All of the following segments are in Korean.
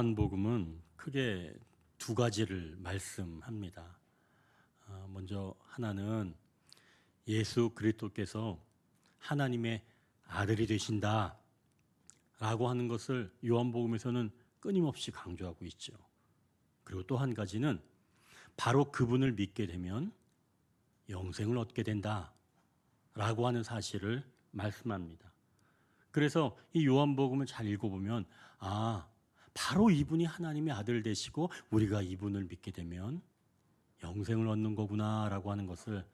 요한복음은 크게 두 가지를 말씀합니다. 먼저 하나는 예수 그리스도께서 하나님의 아들이 되신다 라고 하는 것을 요한복음에서는 끊임없이 강조하고 있죠. 그리고 또 한 가지는 바로 그분을 믿게 되면 영생을 얻게 된다 라고 하는 사실을 말씀합니다. 그래서 이 요한복음을 잘 읽어보면 바로 이분이 하나님의 아들 되시고 우리가 이분을 믿게 되면 영생을 얻는 거구나 라고 하는 것을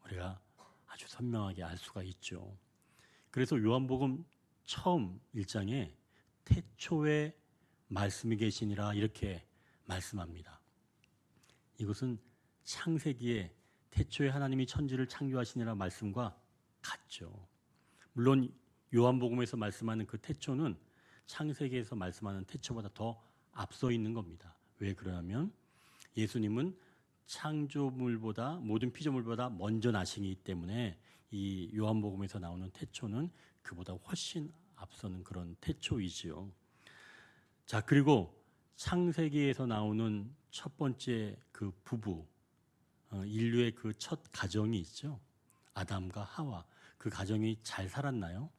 우리가 아주 선명하게 알 수가 있죠. 그래서 요한복음 처음 1장에 태초에 말씀이 계시니라 이렇게 말씀합니다. 이것은 창세기에 태초에 하나님이 천지를 창조하시니라 말씀과 같죠. 물론 요한복음에서 말씀하는 그 태초는 창세기에서 말씀하는 태초보다 더 앞서 있는 겁니다. 왜 그러냐면 예수님은 창조물보다 모든 피조물보다 먼저 나시기 때문에 이 요한복음에서 나오는 태초는 그보다 훨씬 앞서는 그런 태초이지요. 자, 그리고 창세기에서 나오는 첫 번째 그 부부, 인류의 그 첫 가정이 있죠. 아담과 하와. 그 가정이 잘 살았나요?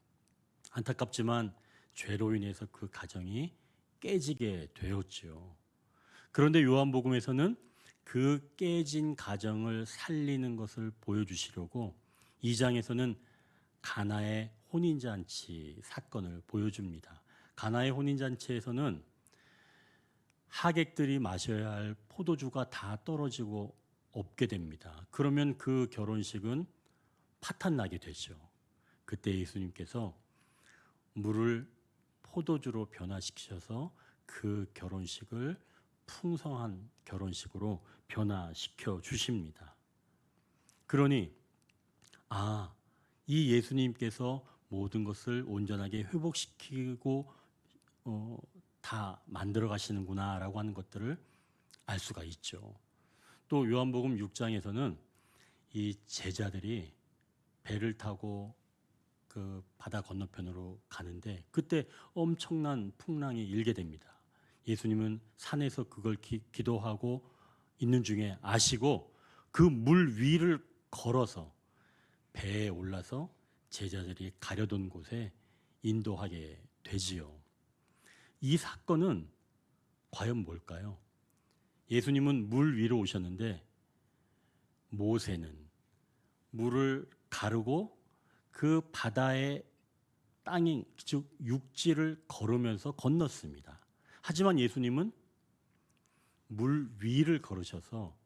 안타깝지만 죄로 인해서 그 가정이 깨지게 되었지요. 그런데 요한복음에서는 그 깨진 가정을 살리는 것을 보여주시려고 2장에서는 가나의 혼인잔치 사건을 보여줍니다. 가나의 혼인잔치에서는 하객들이 마셔야 할 포도주가 다 떨어지고 없게 됩니다. 그러면 그 결혼식은 파탄나게 되죠. 그때 예수님께서 물을 포도주로 변화시키셔서 그 결혼식을 풍성한 결혼식으로 변화시켜 주십니다. 그러니 이 예수님께서 모든 것을 온전하게 회복시키고 다 만들어 가시는구나 라고 하는 것들을 알 수가 있죠. 또 요한복음 6장에서는 이 제자들이 배를 타고 그 바다 건너편으로 가는데 그때 엄청난 풍랑이 일게 됩니다. 예수님은 산에서 그걸 기도하고 있는 중에 아시고 그 물 위를 걸어서 배에 올라서 제자들이 가려던 곳에 인도하게 되지요. 이 사건은 과연 뭘까요? 예수님은 물 위로 오셨는데 모세는 물을 가르고 그 바다의 땅인 즉 육지를 걸으면서 건넜습니다. 하지만 예수님은 물 위를 걸으셔서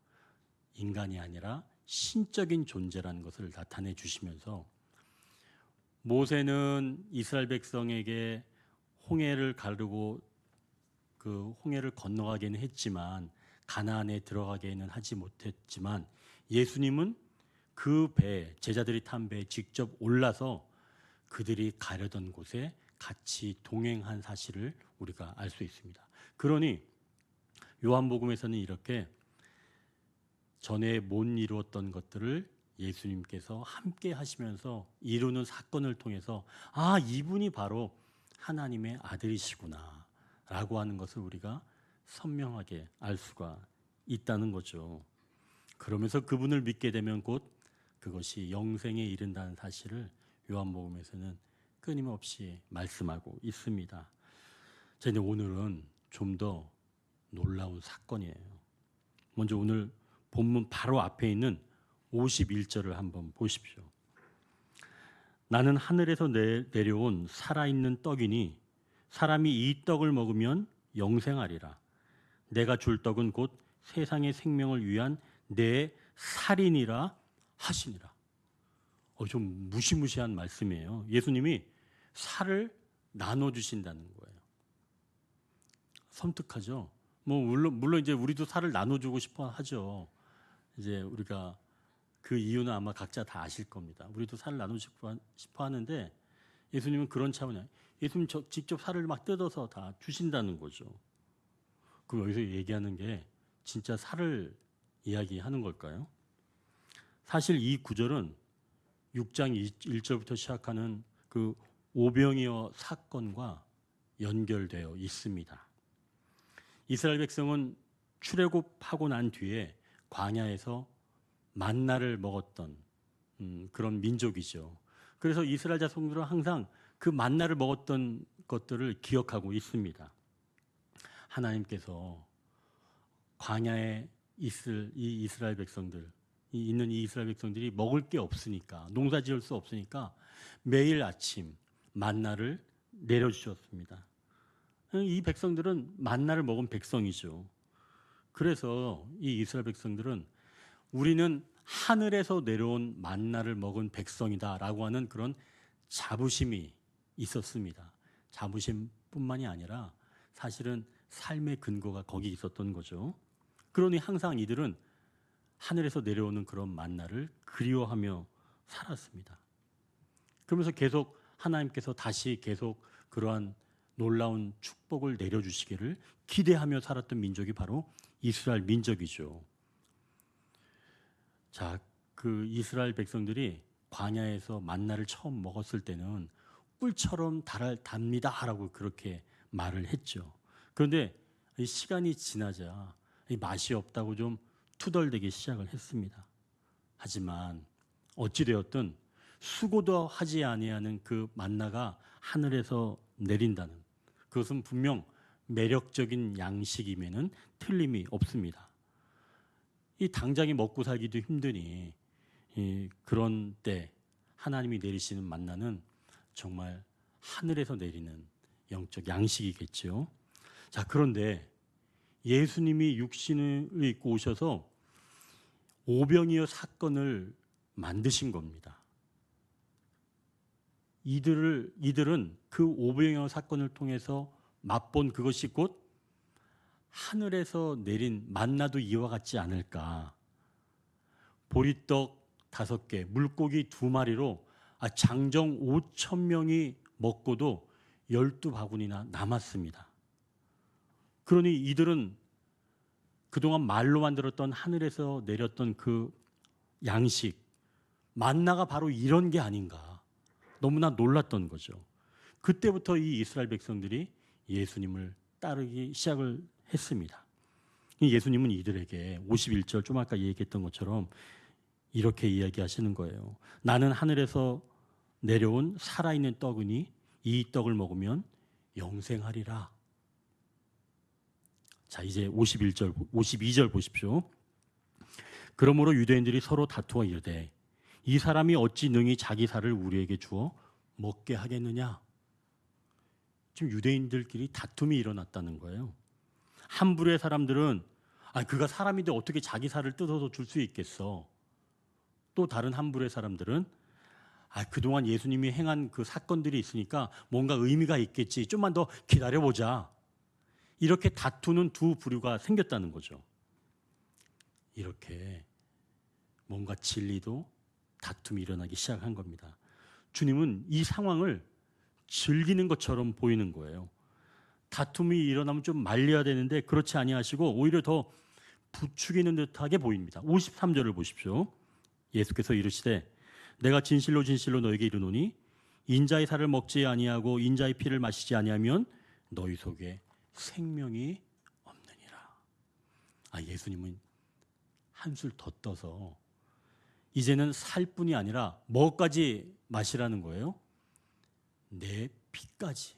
인간이 아니라 신적인 존재라는 것을 나타내 주시면서 모세는 이스라엘 백성에게 홍해를 가르고 그 홍해를 건너가기는 했지만 가나안에 들어가기는 하지 못했지만 예수님은 그 배, 제자들이 탄 배에 직접 올라서 그들이 가려던 곳에 같이 동행한 사실을 우리가 알 수 있습니다. 그러니 요한복음에서는 이렇게 전에 못 이루었던 것들을 예수님께서 함께 하시면서 이루는 사건을 통해서 이분이 바로 하나님의 아들이시구나 라고 하는 것을 우리가 선명하게 알 수가 있다는 거죠. 그러면서 그분을 믿게 되면 곧 그것이 영생에 이른다는 사실을 요한복음에서는 끊임없이 말씀하고 있습니다. 자, 이제 오늘은 좀 더 놀라운 사건이에요. 먼저 오늘 본문 바로 앞에 있는 51절을 한번 보십시오. 나는 하늘에서 내려온 살아있는 떡이니 사람이 이 떡을 먹으면 영생하리라. 내가 줄 떡은 곧 세상의 생명을 위한 내 살이니라 하시니라. 좀 무시무시한 말씀이에요. 예수님이 살을 나눠주신다는 거예요. 섬뜩하죠. 물론 이제 우리도 살을 나눠주고 싶어 하죠. 이제 우리가 그 이유는 아마 각자 다 아실 겁니다. 우리도 살을 나누고 싶어 하는데 예수님은 그런 차원이 예수님 직접 살을 막 뜯어서 다 주신다는 거죠. 그럼 여기서 얘기하는 게 진짜 살을 이야기하는 걸까요? 사실 이 구절은 6장 1절부터 시작하는 그 오병이어 사건과 연결되어 있습니다. 이스라엘 백성은 출애굽하고 난 뒤에 광야에서 만나를 먹었던 그런 민족이죠. 그래서 이스라엘 자손들은 항상 그 만나를 먹었던 것들을 기억하고 있습니다. 하나님께서 광야에 있을 이 이스라엘 백성들, 있는 이 이스라엘 백성들이 먹을 게 없으니까, 농사 지을 수 없으니까 매일 아침 만나를 내려주셨습니다. 이 백성들은 만나를 먹은 백성이죠. 그래서 이 이스라엘 백성들은 우리는 하늘에서 내려온 만나를 먹은 백성이다라고 하는 그런 자부심이 있었습니다. 자부심뿐만이 아니라 사실은 삶의 근거가 거기 있었던 거죠. 그러니 항상 이들은 하늘에서 내려오는 그런 만나를 그리워하며 살았습니다. 그러면서 계속 하나님께서 다시 계속 그러한 놀라운 축복을 내려주시기를 기대하며 살았던 민족이 바로 이스라엘 민족이죠. 자, 그 이스라엘 백성들이 광야에서 만나를 처음 먹었을 때는 꿀처럼 답니다라고 그렇게 말을 했죠. 그런데 이 시간이 지나자 이 맛이 없다고 좀 투덜대기 시작을 했습니다. 하지만 어찌되었든 수고도 하지 아니하는 그 만나가 하늘에서 내린다는 그것은 분명 매력적인 양식임에는 틀림이 없습니다. 이 당장에 먹고 살기도 힘드니 그런 때 하나님이 내리시는 만나는 정말 하늘에서 내리는 영적 양식이겠죠. 자, 그런데 예수님이 육신을 입고 오셔서 오병이어 사건을 만드신 겁니다. 이들은 그 오병이어 사건을 통해서 맛본 그것이 곧 하늘에서 내린 만나도 이와 같지 않을까. 보리떡 5개, 물고기 2마리로 장정 5,000명이 먹고도 12바구니나 남았습니다. 그러니 이들은 그동안 말로만 들었던 하늘에서 내렸던 그 양식, 만나가 바로 이런 게 아닌가. 너무나 놀랐던 거죠. 그때부터 이 이스라엘 백성들이 예수님을 따르기 시작을 했습니다. 예수님은 이들에게 51절 좀 아까 얘기했던 것처럼 이렇게 이야기하시는 거예요. 나는 하늘에서 내려온 살아있는 떡이니 이 떡을 먹으면 영생하리라. 자, 이제 52절 보십시오. 그러므로 유대인들이 서로 다투어 이르되 이 사람이 어찌 능히 자기 살을 우리에게 주어 먹게 하겠느냐. 지금 유대인들끼리 다툼이 일어났다는 거예요. 한 부류의 사람들은 그가 사람인데 어떻게 자기 살을 뜯어서 줄 수 있겠어. 또 다른 한 부류의 사람들은 그동안 예수님이 행한 그 사건들이 있으니까 뭔가 의미가 있겠지. 좀만 더 기다려보자. 이렇게 다투는 두 부류가 생겼다는 거죠. 이렇게 뭔가 진리도 다툼이 일어나기 시작한 겁니다. 주님은 이 상황을 즐기는 것처럼 보이는 거예요. 다툼이 일어나면 좀 말려야 되는데 그렇지 아니하시고 오히려 더 부추기는 듯하게 보입니다. 53절을 보십시오. 예수께서 이르시되 내가 진실로 진실로 너에게 이르노니 인자의 살을 먹지 아니하고 인자의 피를 마시지 아니하면 너희 속에 생명이 없느니라. 예수님은 한술 더 떠서 이제는 살뿐이 아니라 뭐까지 마시라는 거예요? 내 피까지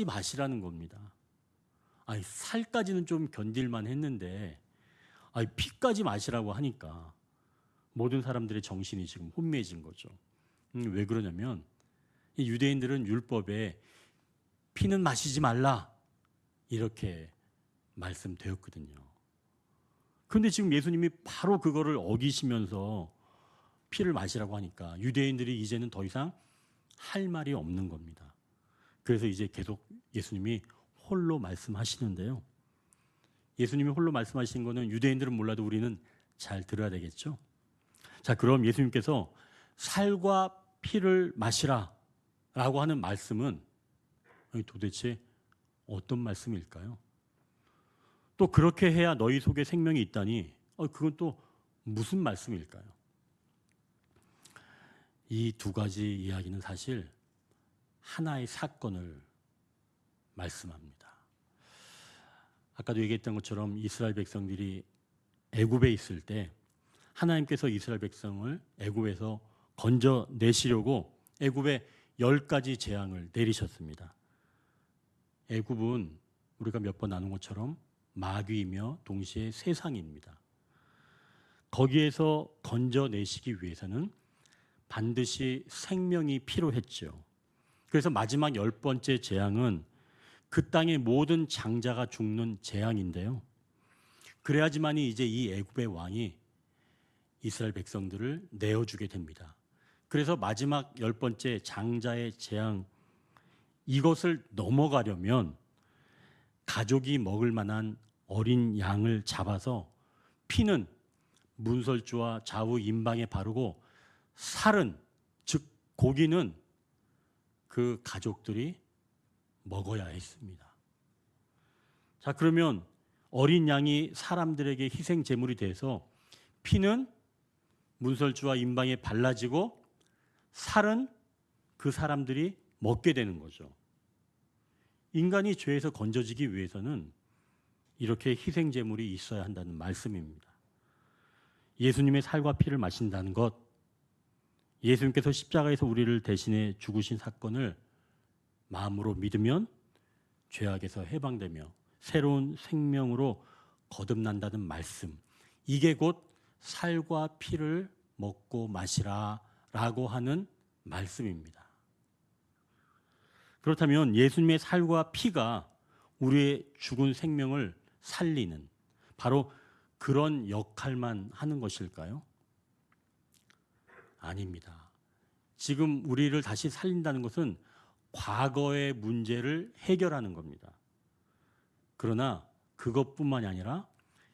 마시라는 겁니다. 살까지는 좀 견딜만 했는데 피까지 마시라고 하니까 모든 사람들의 정신이 지금 혼미해진 거죠. 왜 그러냐면 이 유대인들은 율법에 피는 마시지 말라 이렇게 말씀되었거든요. 그런데 지금 예수님이 바로 그거를 어기시면서 피를 마시라고 하니까 유대인들이 이제는 더 이상 할 말이 없는 겁니다. 그래서 이제 계속 예수님이 홀로 말씀하시는데요. 예수님이 홀로 말씀하신 거는 유대인들은 몰라도 우리는 잘 들어야 되겠죠. 자, 그럼 예수님께서 살과 피를 마시라 라고 하는 말씀은 도대체 어떤 말씀일까요? 또 그렇게 해야 너희 속에 생명이 있다니 그건 또 무슨 말씀일까요? 이 두 가지 이야기는 사실 하나의 사건을 말씀합니다. 아까도 얘기했던 것처럼 이스라엘 백성들이 애굽에 있을 때 하나님께서 이스라엘 백성을 애굽에서 건져내시려고 애굽에 10가지 재앙을 내리셨습니다. 애굽은 우리가 몇 번 나눈 것처럼 마귀이며 동시에 세상입니다. 거기에서 건져내시기 위해서는 반드시 생명이 필요했죠. 그래서 마지막 10번째 재앙은 그 땅의 모든 장자가 죽는 재앙인데요. 그래야지만이 이제 이 애굽의 왕이 이스라엘 백성들을 내어주게 됩니다. 그래서 마지막 10번째 장자의 재앙, 이것을 넘어가려면 가족이 먹을 만한 어린 양을 잡아서 피는 문설주와 좌우 임방에 바르고 살은, 즉 고기는 그 가족들이 먹어야 했습니다. 자, 그러면 어린 양이 사람들에게 희생 제물이 돼서 피는 문설주와 임방에 발라지고 살은 그 사람들이 먹게 되는 거죠. 인간이 죄에서 건져지기 위해서는 이렇게 희생 제물이 있어야 한다는 말씀입니다. 예수님의 살과 피를 마신다는 것, 예수님께서 십자가에서 우리를 대신해 죽으신 사건을 마음으로 믿으면 죄악에서 해방되며 새로운 생명으로 거듭난다는 말씀, 이게 곧 살과 피를 먹고 마시라라고 하는 말씀입니다. 그렇다면 예수님의 살과 피가 우리의 죽은 생명을 살리는 바로 그런 역할만 하는 것일까요? 아닙니다. 지금 우리를 다시 살린다는 것은 과거의 문제를 해결하는 겁니다. 그러나 그것뿐만이 아니라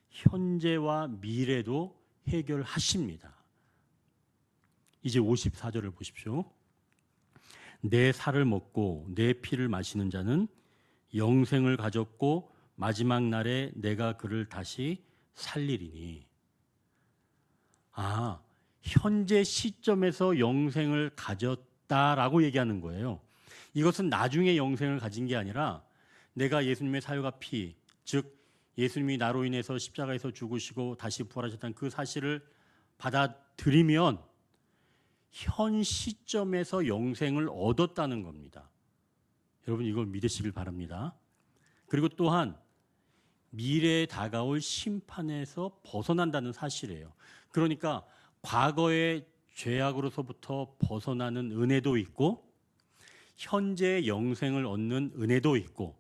현재와 미래도 해결하십니다. 이제 54절을 보십시오. 내 살을 먹고 내 피를 마시는 자는 영생을 가졌고 마지막 날에 내가 그를 다시 살리리니. 현재 시점에서 영생을 가졌다라고 얘기하는 거예요. 이것은 나중에 영생을 가진 게 아니라 내가 예수님의 살과 피, 즉 예수님이 나로 인해서 십자가에서 죽으시고 다시 부활하셨다는 그 사실을 받아들이면 현 시점에서 영생을 얻었다는 겁니다. 여러분 이걸 믿으시길 바랍니다. 그리고 또한 미래에 다가올 심판에서 벗어난다는 사실이에요. 그러니까 과거의 죄악으로서부터 벗어나는 은혜도 있고 현재의 영생을 얻는 은혜도 있고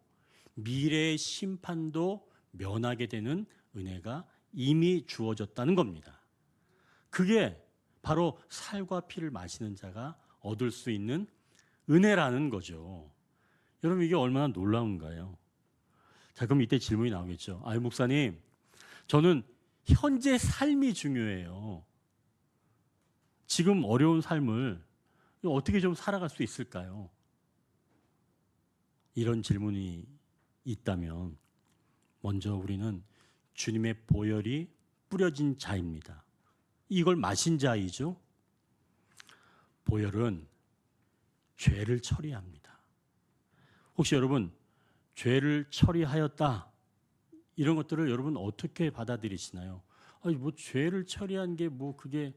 미래의 심판도 면하게 되는 은혜가 이미 주어졌다는 겁니다. 그게 바로 살과 피를 마시는 자가 얻을 수 있는 은혜라는 거죠. 여러분 이게 얼마나 놀라운가요? 자, 그럼 이때 질문이 나오겠죠. 목사님, 저는 현재 삶이 중요해요. 지금 어려운 삶을 어떻게 좀 살아갈 수 있을까요? 이런 질문이 있다면 먼저 우리는 주님의 보혈이 뿌려진 자입니다. 이걸 마신 자이죠. 보혈은 죄를 처리합니다. 혹시 여러분 죄를 처리하였다 이런 것들을 여러분 어떻게 받아들이시나요? 죄를 처리한 게 그게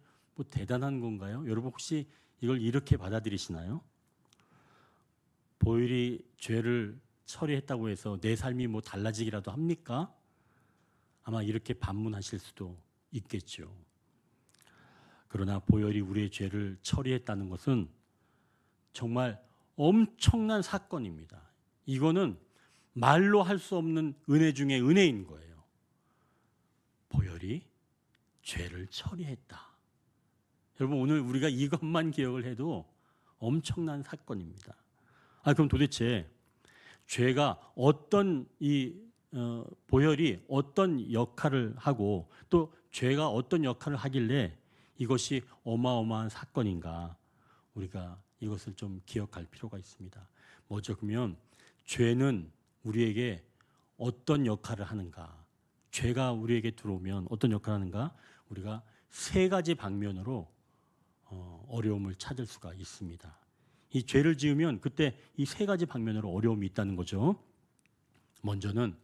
대단한 건가요? 여러분 혹시 이걸 이렇게 받아들이시나요? 보혈이 죄를 처리했다고 해서 내 삶이 달라지기라도 합니까? 아마 이렇게 반문하실 수도 있겠죠. 그러나 보혈이 우리의 죄를 처리했다는 것은 정말 엄청난 사건입니다. 이거는 말로 할 수 없는 은혜 중에 은혜인 거예요. 보혈이 죄를 처리했다. 여러분 오늘 우리가 이것만 기억을 해도 엄청난 사건입니다. 그럼 도대체 죄가 보혈이 어떤 역할을 하고 또 죄가 어떤 역할을 하길래 이것이 어마어마한 사건인가? 우리가 이것을 좀 기억할 필요가 있습니다. 먼저 그러면 죄는 우리에게 어떤 역할을 하는가? 죄가 우리에게 들어오면 어떤 역할을 하는가? 우리가 세 가지 방면으로 어려움을 찾을 수가 있습니다. 이 죄를 지으면 그때 이 세 가지 방면으로 어려움이 있다는 거죠. 먼저는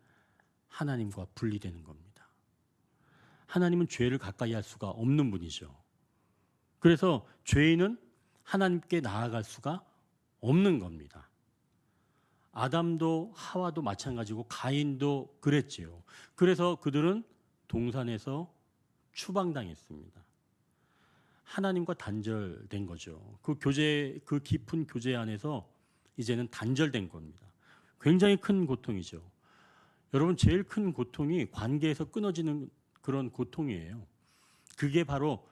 하나님과 분리되는 겁니다. 하나님은 죄를 가까이 할 수가 없는 분이죠. 그래서 죄인은 하나님께 나아갈 수가 없는 겁니다. 아담도 하와도 마찬가지고 가인도 그랬지요. 그래서 그들은 동산에서 추방당했습니다. 하나님과 단절된 거죠. 그 깊은 교제 안에서 이제는 단절된 겁니다. 굉장히 큰 고통이죠. 여러분, 제일 큰 고통이 관계에서 끊어지는 그런 고통이에요. 그게 바로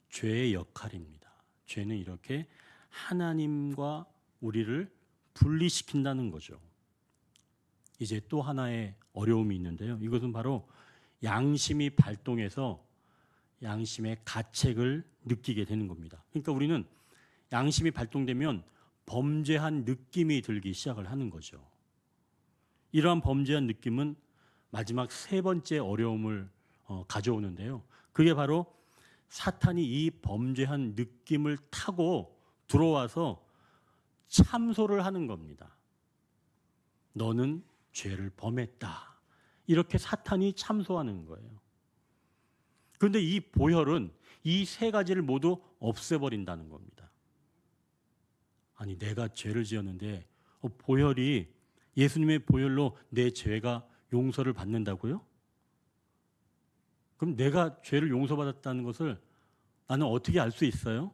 죄의 역할입니다. 죄는 이렇게 하나님과 우리를 분리시킨다는 거죠. 이제 또 하나의 어려움이 있는데요. 이것은 바로 양심이 발동해서 양심의 가책을 느끼게 되는 겁니다. 그러니까 우리는 양심이 발동되면 범죄한 느낌이 들기 시작을 하는 거죠. 이러한 범죄한 느낌은 마지막 세 번째 어려움을 가져오는데요. 그게 바로 사탄이 이 범죄한 느낌을 타고 들어와서 참소를 하는 겁니다. 너는 죄를 범했다. 이렇게 사탄이 참소하는 거예요. 그런데 이 보혈은 이 세 가지를 모두 없애버린다는 겁니다. 아니, 내가 죄를 지었는데 보혈이, 예수님의 보혈로 내 죄가 용서를 받는다고요? 그럼 내가 죄를 용서받았다는 것을 나는 어떻게 알 수 있어요?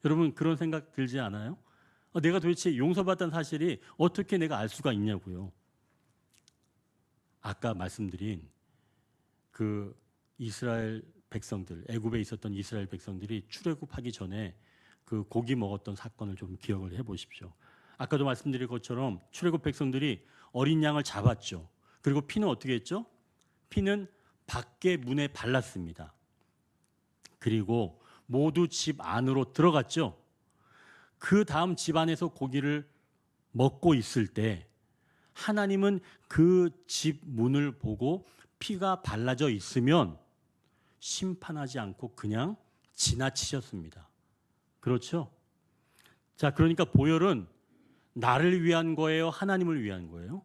여러분, 그런 생각 들지 않아요? 내가 도대체 용서받았다는 사실이 어떻게 내가 알 수가 있냐고요. 아까 말씀드린 그 이스라엘 백성들, 애굽에 있었던 이스라엘 백성들이 출애굽하기 전에 그 고기 먹었던 사건을 좀 기억을 해보십시오. 아까도 말씀드린 것처럼 출애굽 백성들이 어린 양을 잡았죠. 그리고 피는 어떻게 했죠? 피는 밖에 문에 발랐습니다. 그리고 모두 집 안으로 들어갔죠. 그 다음 집 안에서 고기를 먹고 있을 때 하나님은 그 집 문을 보고 피가 발라져 있으면 심판하지 않고 그냥 지나치셨습니다. 그렇죠? 자, 그러니까 보혈은 나를 위한 거예요? 하나님을 위한 거예요?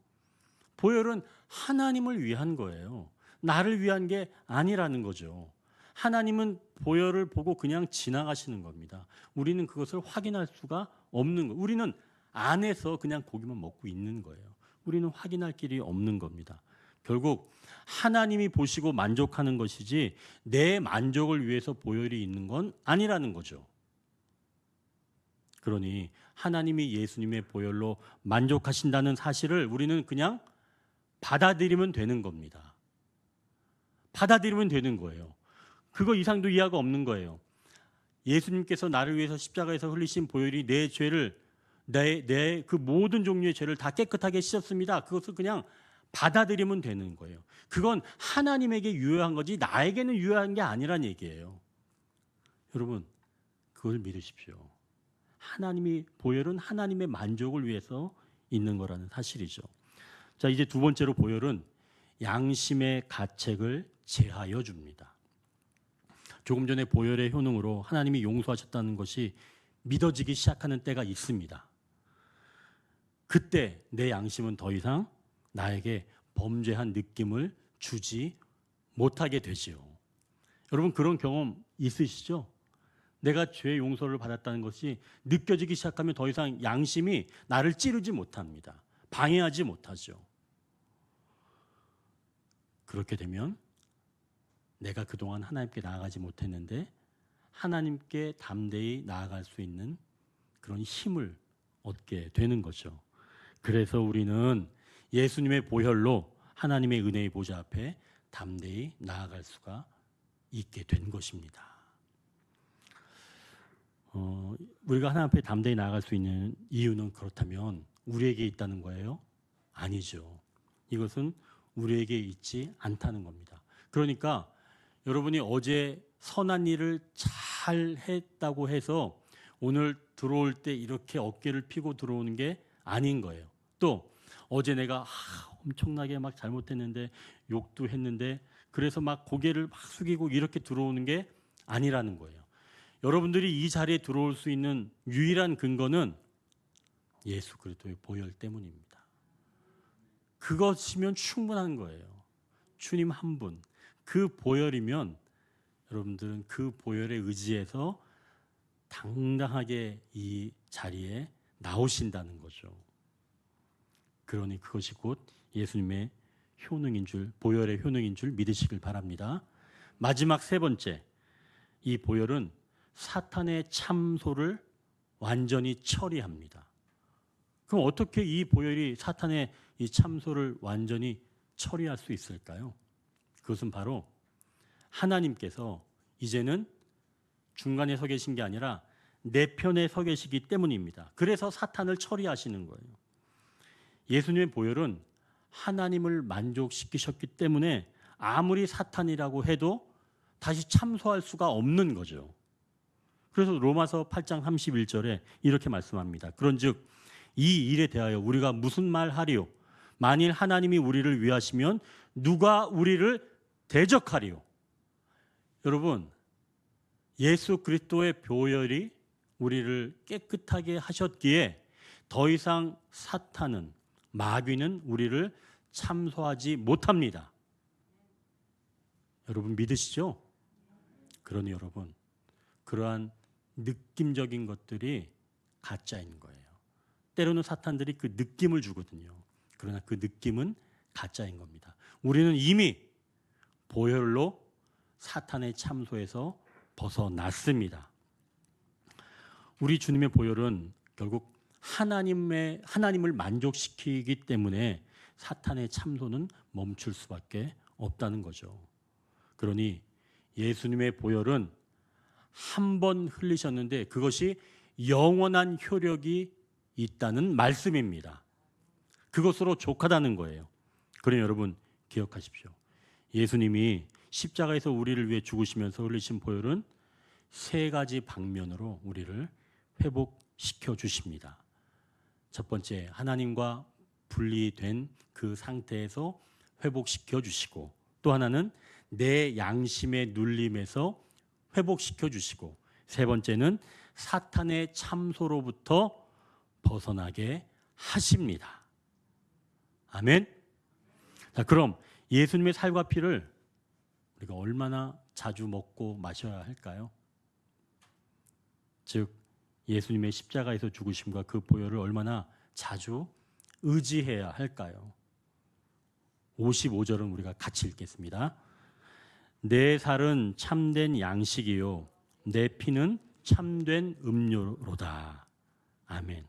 보혈은 하나님을 위한 거예요. 나를 위한 게 아니라는 거죠. 하나님은 보혈을 보고 그냥 지나가시는 겁니다. 우리는 그것을 확인할 수가 없는 거예요. 우리는 안에서 그냥 고기만 먹고 있는 거예요. 우리는 확인할 길이 없는 겁니다. 결국 하나님이 보시고 만족하는 것이지 내 만족을 위해서 보혈이 있는 건 아니라는 거죠. 그러니 하나님이 예수님의 보혈로 만족하신다는 사실을 우리는 그냥 받아들이면 되는 겁니다. 받아들이면 되는 거예요. 그거 이상도 이하가 없는 거예요. 예수님께서 나를 위해서 십자가에서 흘리신 보혈이 내 죄를, 내 그 모든 종류의 죄를 다 깨끗하게 씻었습니다. 그것을 그냥 받아들이면 되는 거예요. 그건 하나님에게 유효한 거지 나에게는 유효한 게 아니란 얘기예요. 여러분, 그걸 믿으십시오. 보혈은 하나님의 만족을 위해서 있는 거라는 사실이죠. 자, 이제 두 번째로 보혈은 양심의 가책을 제하여 줍니다. 조금 전에 보혈의 효능으로 하나님이 용서하셨다는 것이 믿어지기 시작하는 때가 있습니다. 그때 내 양심은 더 이상 나에게 범죄한 느낌을 주지 못하게 되지요. 여러분, 그런 경험 있으시죠? 내가 죄 용서를 받았다는 것이 느껴지기 시작하면 더 이상 양심이 나를 찌르지 못합니다. 방해하지 못하죠. 그렇게 되면 내가 그동안 하나님께 나아가지 못했는데 하나님께 담대히 나아갈 수 있는 그런 힘을 얻게 되는 거죠. 그래서 우리는 예수님의 보혈로 하나님의 은혜의 보좌 앞에 담대히 나아갈 수가 있게 된 것입니다. 우리가 하나님 앞에 담대히 나아갈 수 있는 이유는 그렇다면 우리에게 있다는 거예요? 아니죠. 이것은 우리에게 있지 않다는 겁니다. 그러니까 여러분이 어제 선한 일을 잘 했다고 해서 오늘 들어올 때 이렇게 어깨를 펴고 들어오는 게 아닌 거예요. 또 어제 내가 엄청나게 막 잘못했는데 욕도 했는데 그래서 막 고개를 막 숙이고 이렇게 들어오는 게 아니라는 거예요. 여러분들이 이 자리에 들어올 수 있는 유일한 근거는 예수 그리스도의 보혈 때문입니다. 그것이면 충분한 거예요. 주님 한 분, 그 보혈이면 여러분들은 그 보혈에 의지해서 당당하게 이 자리에 나오신다는 거죠. 그러니 그것이 곧 예수님의 효능인 줄, 보혈의 효능인 줄 믿으시길 바랍니다. 마지막 세 번째, 이 보혈은 사탄의 참소를 완전히 처리합니다. 그럼 어떻게 이 보혈이 사탄의 이 참소를 완전히 처리할 수 있을까요? 그것은 바로 하나님께서 이제는 중간에 서 계신 게 아니라 내 편에 서 계시기 때문입니다. 그래서 사탄을 처리하시는 거예요. 예수님의 보혈은 하나님을 만족시키셨기 때문에 아무리 사탄이라고 해도 다시 참소할 수가 없는 거죠. 그래서 로마서 8장 31절에 이렇게 말씀합니다. 그런즉 이 일에 대하여 우리가 무슨 말 하리요? 만일 하나님이 우리를 위하시면 누가 우리를 대적하리요? 여러분, 예수 그리스도의 보혈이 우리를 깨끗하게 하셨기에 더 이상 사탄은, 마귀는 우리를 참소하지 못합니다. 여러분 믿으시죠? 그러니 여러분, 그러한 느낌적인 것들이 가짜인 거예요. 때로는 사탄들이 그 느낌을 주거든요. 그러나 그 느낌은 가짜인 겁니다. 우리는 이미 보혈로 사탄의 참소에서 벗어났습니다. 우리 주님의 보혈은 결국 하나님을 만족시키기 때문에 사탄의 참소는 멈출 수밖에 없다는 거죠. 그러니 예수님의 보혈은 한 번 흘리셨는데 그것이 영원한 효력이 있다는 말씀입니다. 그것으로 족하다는 거예요. 그러니 여러분 기억하십시오. 예수님이 십자가에서 우리를 위해 죽으시면서 흘리신 보혈은 세 가지 방면으로 우리를 회복시켜 주십니다. 첫 번째, 하나님과 분리된 그 상태에서 회복시켜 주시고, 또 하나는 내 양심의 눌림에서 회복시켜 주시고, 세 번째는 사탄의 참소로부터 벗어나게 하십니다. 아멘. 자, 그럼 예수님의 살과 피를 우리가 얼마나 자주 먹고 마셔야 할까요? 즉 예수님의 십자가에서 죽으심과 그 보혈을 얼마나 자주 의지해야 할까요? 55절은 우리가 같이 읽겠습니다. 내 살은 참된 양식이요 내 피는 참된 음료로다. 아멘.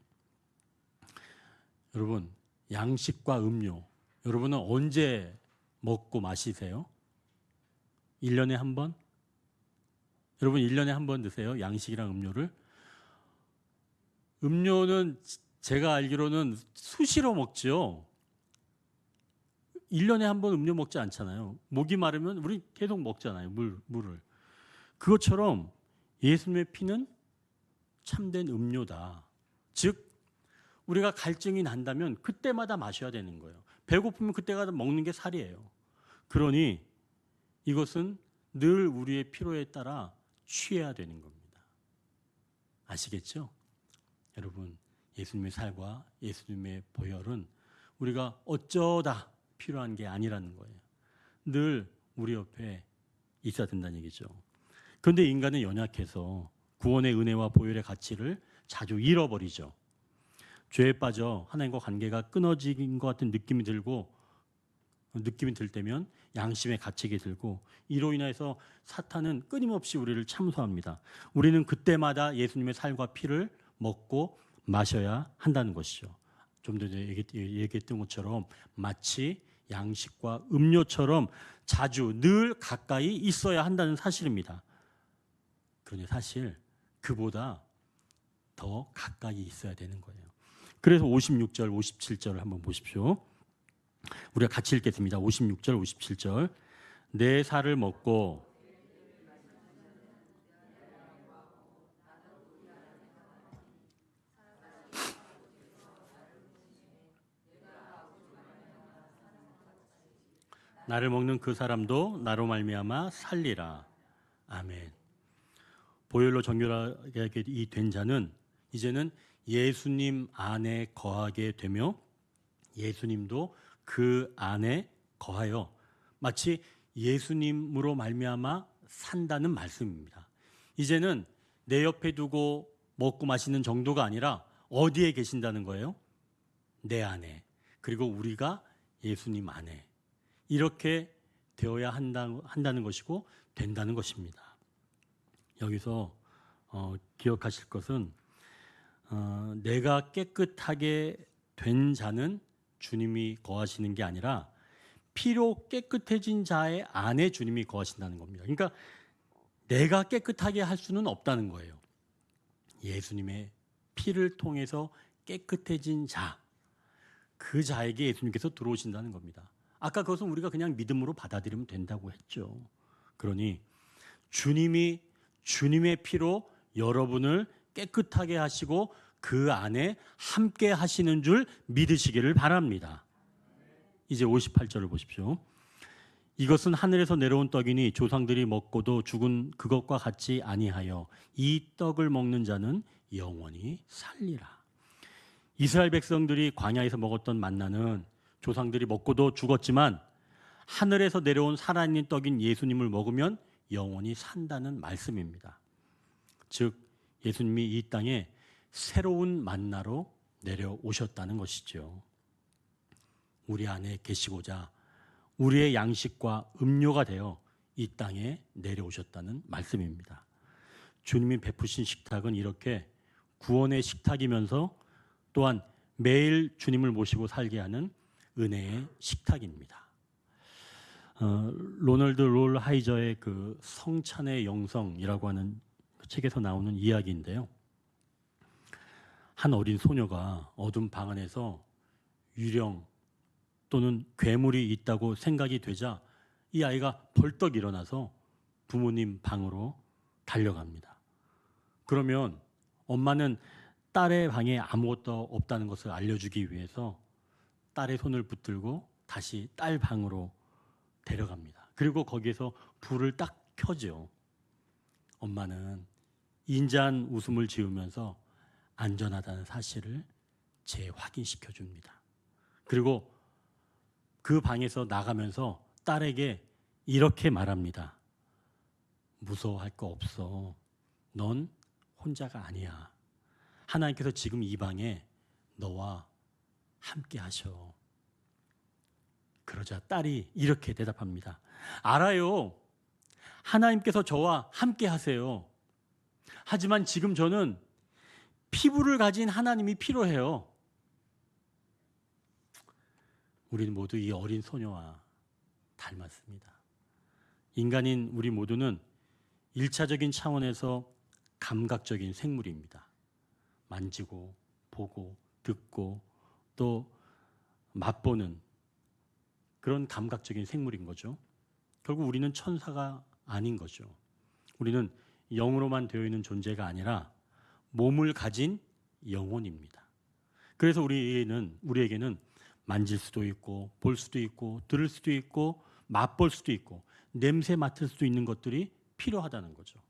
여러분, 양식과 음료, 여러분은 언제 먹고 마시세요? 1년에 한 번? 여러분 1년에 한 번 드세요? 양식이랑 음료를? 음료는 제가 알기로는 수시로 먹죠. 1년에 한 번 음료 먹지 않잖아요. 목이 마르면 우리 계속 먹잖아요. 물을. 그것처럼 예수님의 피는 참된 음료다. 즉 우리가 갈증이 난다면 그때마다 마셔야 되는 거예요. 배고프면 그때가 먹는 게 살이에요. 그러니 이것은 늘 우리의 필요에 따라 취해야 되는 겁니다. 아시겠죠? 여러분, 예수님의 살과 예수님의 보혈은 우리가 어쩌다 필요한 게 아니라는 거예요. 늘 우리 옆에 있어야 된다는 얘기죠. 그런데 인간은 연약해서 구원의 은혜와 보혈의 가치를 자주 잃어버리죠. 죄에 빠져 하나님과 관계가 끊어진 것 같은 느낌이 들 때면 양심의 가책이 들고, 이로 인해서 사탄은 끊임없이 우리를 참소합니다. 우리는 그때마다 예수님의 살과 피를 먹고 마셔야 한다는 것이죠. 좀 전에 얘기했던 것처럼 마치 양식과 음료처럼 자주 늘 가까이 있어야 한다는 사실입니다. 그런데 사실 그보다 더 가까이 있어야 되는 거예요. 그래서 56절, 57절을 한번 보십시오. 우리가 같이 읽겠습니다. 56절, 57절. 내 살을 먹고 나를 먹는 그 사람도 나로 말미암아 살리라. 아멘. 보혈로 정결하게 이 된 자는 이제는 예수님 안에 거하게 되며 예수님도 그 안에 거하여 마치 예수님으로 말미암아 산다는 말씀입니다. 이제는 내 옆에 두고 먹고 마시는 정도가 아니라 어디에 계신다는 거예요? 내 안에. 그리고 우리가 예수님 안에. 이렇게 되어야 한다는 것이고 된다는 것입니다. 여기서 기억하실 것은 내가 깨끗하게 된 자는 주님이 거하시는 게 아니라 피로 깨끗해진 자의 안에 주님이 거하신다는 겁니다. 그러니까 내가 깨끗하게 할 수는 없다는 거예요. 예수님의 피를 통해서 깨끗해진 자, 그 자에게 예수님께서 들어오신다는 겁니다. 아까 그것은 우리가 그냥 믿음으로 받아들이면 된다고 했죠. 그러니 주님이 주님의 피로 여러분을 깨끗하게 하시고 그 안에 함께 하시는 줄 믿으시기를 바랍니다. 이제 58절을 보십시오. 이것은 하늘에서 내려온 떡이니 조상들이 먹고도 죽은 그것과 같지 아니하여 이 떡을 먹는 자는 영원히 살리라. 이스라엘 백성들이 광야에서 먹었던 만나는 조상들이 먹고도 죽었지만 하늘에서 내려온 살아있는 떡인 예수님을 먹으면 영원히 산다는 말씀입니다. 즉 예수님이 이 땅에 새로운 만나로 내려오셨다는 것이죠. 우리 안에 계시고자 우리의 양식과 음료가 되어 이 땅에 내려오셨다는 말씀입니다. 주님이 베푸신 식탁은 이렇게 구원의 식탁이면서 또한 매일 주님을 모시고 살게 하는 은혜의 식탁입니다. 로널드 롤 하이저의 그 성찬의 영성이라고 하는 책에서 나오는 이야기인데요. 한 어린 소녀가 어두운 방 안에서 유령 또는 괴물이 있다고 생각이 되자 이 아이가 벌떡 일어나서 부모님 방으로 달려갑니다. 그러면 엄마는 딸의 방에 아무것도 없다는 것을 알려주기 위해서 딸의 손을 붙들고 다시 딸 방으로 데려갑니다. 그리고 거기에서 불을 딱 켜죠. 엄마는 인자한 웃음을 지으면서 안전하다는 사실을 재확인시켜 줍니다. 그리고 그 방에서 나가면서 딸에게 이렇게 말합니다. 무서워할 거 없어. 넌 혼자가 아니야. 하나님께서 지금 이 방에 너와 함께 하셔. 그러자 딸이 이렇게 대답합니다. 알아요. 하나님께서 저와 함께 하세요. 하지만 지금 저는 피부를 가진 하나님이 필요해요. 우리는 모두 이 어린 소녀와 닮았습니다. 인간인 우리 모두는 1차적인 차원에서 감각적인 생물입니다. 만지고 보고 듣고 또 맛보는 그런 감각적인 생물인 거죠. 결국 우리는 천사가 아닌 거죠. 우리는 영으로만 되어 있는 존재가 아니라 몸을 가진 영혼입니다. 그래서 우리에게는 만질 수도 있고 볼 수도 있고 들을 수도 있고 맛볼 수도 있고 냄새 맡을 수도 있는 것들이 필요하다는 거죠.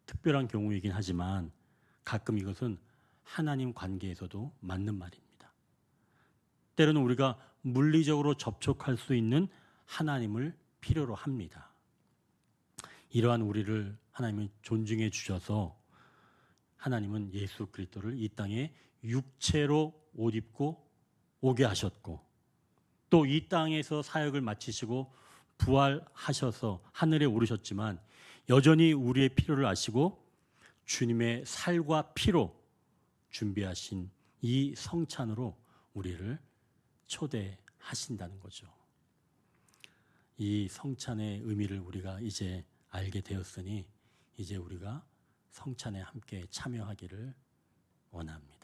특별한 경우이긴 하지만 가끔 이것은 하나님 관계에서도 맞는 말입니다. 때로는 우리가 물리적으로 접촉할 수 있는 하나님을 필요로 합니다. 이러한 우리를 하나님은 존중해 주셔서 하나님은 예수 그리스도를 이 땅에 육체로 옷 입고 오게 하셨고 또 이 땅에서 사역을 마치시고 부활하셔서 하늘에 오르셨지만 여전히 우리의 필요를 아시고 주님의 살과 피로 준비하신 이 성찬으로 우리를 초대하신다는 거죠. 이 성찬의 의미를 우리가 이제 알게 되었으니 이제 우리가 성찬에 함께 참여하기를 원합니다.